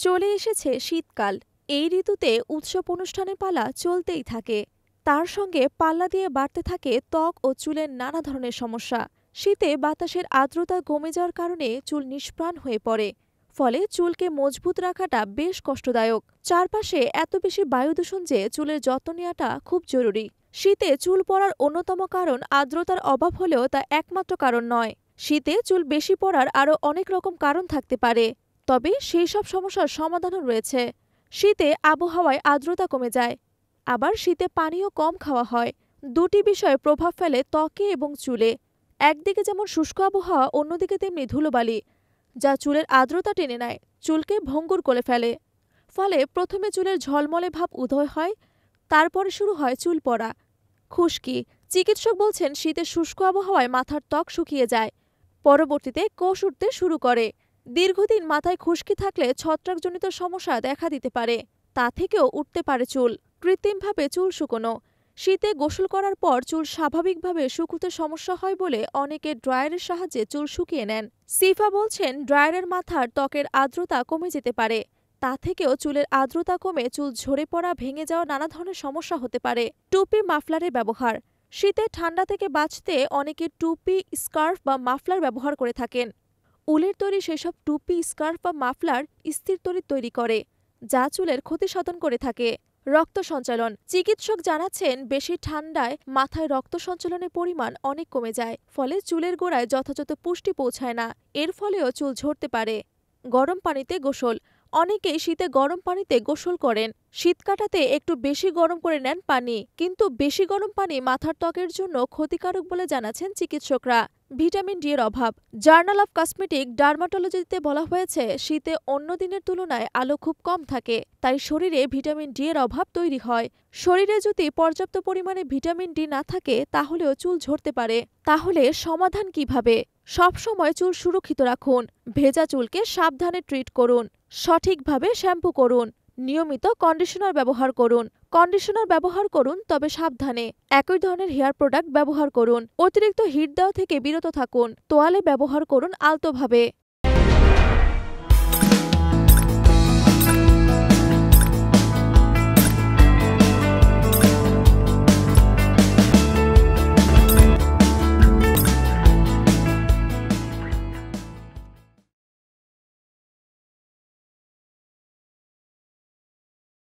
চলে এসেছে শীতকাল। এই ঋতুতে উৎসব অনুষ্ঠানের পালা চলতেই থাকে। তার সঙ্গে পাল্লা দিয়ে বাড়তে থাকে ত্বক ও চুলের নানা ধরনের সমস্যা। শীতে বাতাসের আর্দ্রতা কমে যাওয়ার কারণে চুল নিষ্প্রাণ হয়ে পড়ে। ফলে চুলকে মজবুত রাখাটা বেশ কষ্টদায়ক। চারপাশে এত বেশি বায়ু দূষণ যে চুলের যত্ন নেওয়াটা খুব জরুরি। শীতে চুল পড়ার অন্যতম কারণ আর্দ্রতার অভাব হলেও তা একমাত্র কারণ নয়। শীতে চুল বেশি পড়ার আরও অনেক রকম কারণ থাকতে পারে। তবে সেই সব সমস্যার সমাধানও রয়েছে। শীতে আবহাওয়ায় আর্দ্রতা কমে যায়, আবার শীতে পানিও কম খাওয়া হয়। দুটি বিষয় প্রভাব ফেলে ত্বকে এবং চুলে। একদিকে যেমন শুষ্ক আবহাওয়া, অন্যদিকে তেমনি ধুলোবালি, যা চুলের আর্দ্রতা টেনে নেয়, চুলকে ভঙ্গুর করে ফেলে। ফলে প্রথমে চুলের ঝলমলে ভাব উদয় হয়, তারপরে শুরু হয় চুল পড়া, খুশকি। চিকিৎসক বলছেন শীতের শুষ্ক আবহাওয়ায় মাথার ত্বক শুকিয়ে যায়, পরবর্তীতে কোষ উঠতে শুরু করে। দীর্ঘদিন মাথায় খুশকি থাকলে ছত্রাকজনিত সমস্যা দেখা দিতে পারে, তা থেকেও উঠতে পারে চুল। কৃত্রিমভাবে চুল শুকোনো। শীতে গোসল করার পর চুল স্বাভাবিকভাবে শুকুতে সমস্যা হয় বলে অনেকে ড্রায়ারের সাহায্যে চুল শুকিয়ে নেন। সিফা বলছেন ড্রায়ারের মাথার ত্বকের আর্দ্রতা কমে যেতে পারে, তা থেকেও চুলের আর্দ্রতা কমে চুল ঝরে পড়া, ভেঙে যাওয়া নানা ধরনের সমস্যা হতে পারে। টুপি, মাফলারের ব্যবহার। শীতে ঠান্ডা থেকে বাঁচতে অনেকে টুপি, স্কার্ফ বা মাফলার ব্যবহার করে থাকেন। উলের তৈরি সেসব টুপি, স্কার্ফ বা মাফলার স্থির তড়িৎ তৈরি করে, যা চুলের ক্ষতি সাধন করে থাকে। রক্ত সঞ্চালন। চিকিৎসক জানাচ্ছেন বেশি ঠান্ডায় মাথায় রক্ত সঞ্চালনের পরিমাণ অনেক কমে যায়, ফলে চুলের গোড়ায় যথাযথ পুষ্টি পৌঁছায় না। এর ফলেও চুল ঝরতে পারে। গরম পানিতে গোসল। অনেকেই শীতে গরম পানিতে গোসল করেন। শীত কাটাতে একটু বেশি গরম করে নেন পানি, কিন্তু বেশি গরম পানি মাথার ত্বকের জন্য ক্ষতিকারক বলে জানাচ্ছেন চিকিৎসকরা। ভিটামিন ডি এর অভাব। জার্নাল অফ কসমেটিক ডার্মাটোলজিতে বলা হয়েছে শীতে অন্য দিনের তুলনায় আলো খুব কম থাকে, তাই শরীরে ভিটামিন ডি এর অভাব তৈরি হয়। শরীরে যদি পর্যাপ্ত পরিমাণে ভিটামিন ডি না থাকে তাহলেও চুল ঝরতে পারে। তাহলে সমাধান কিভাবে? সবসময় চুল সুরক্ষিত রাখুন। ভেজা চুলকে সাবধানে ট্রিট করুন। সঠিকভাবে শ্যাম্পু করুন। নিয়মিত কন্ডিশনার ব্যবহার করুন। কন্ডিশনার ব্যবহার করুন, তবে সাবধানে। একই ধরনের হেয়ার প্রোডাক্ট ব্যবহার করুন। অতিরিক্ত হিট দেওয়া থেকে বিরত থাকুন। তোয়ালে ব্যবহার করুন আলতোভাবে।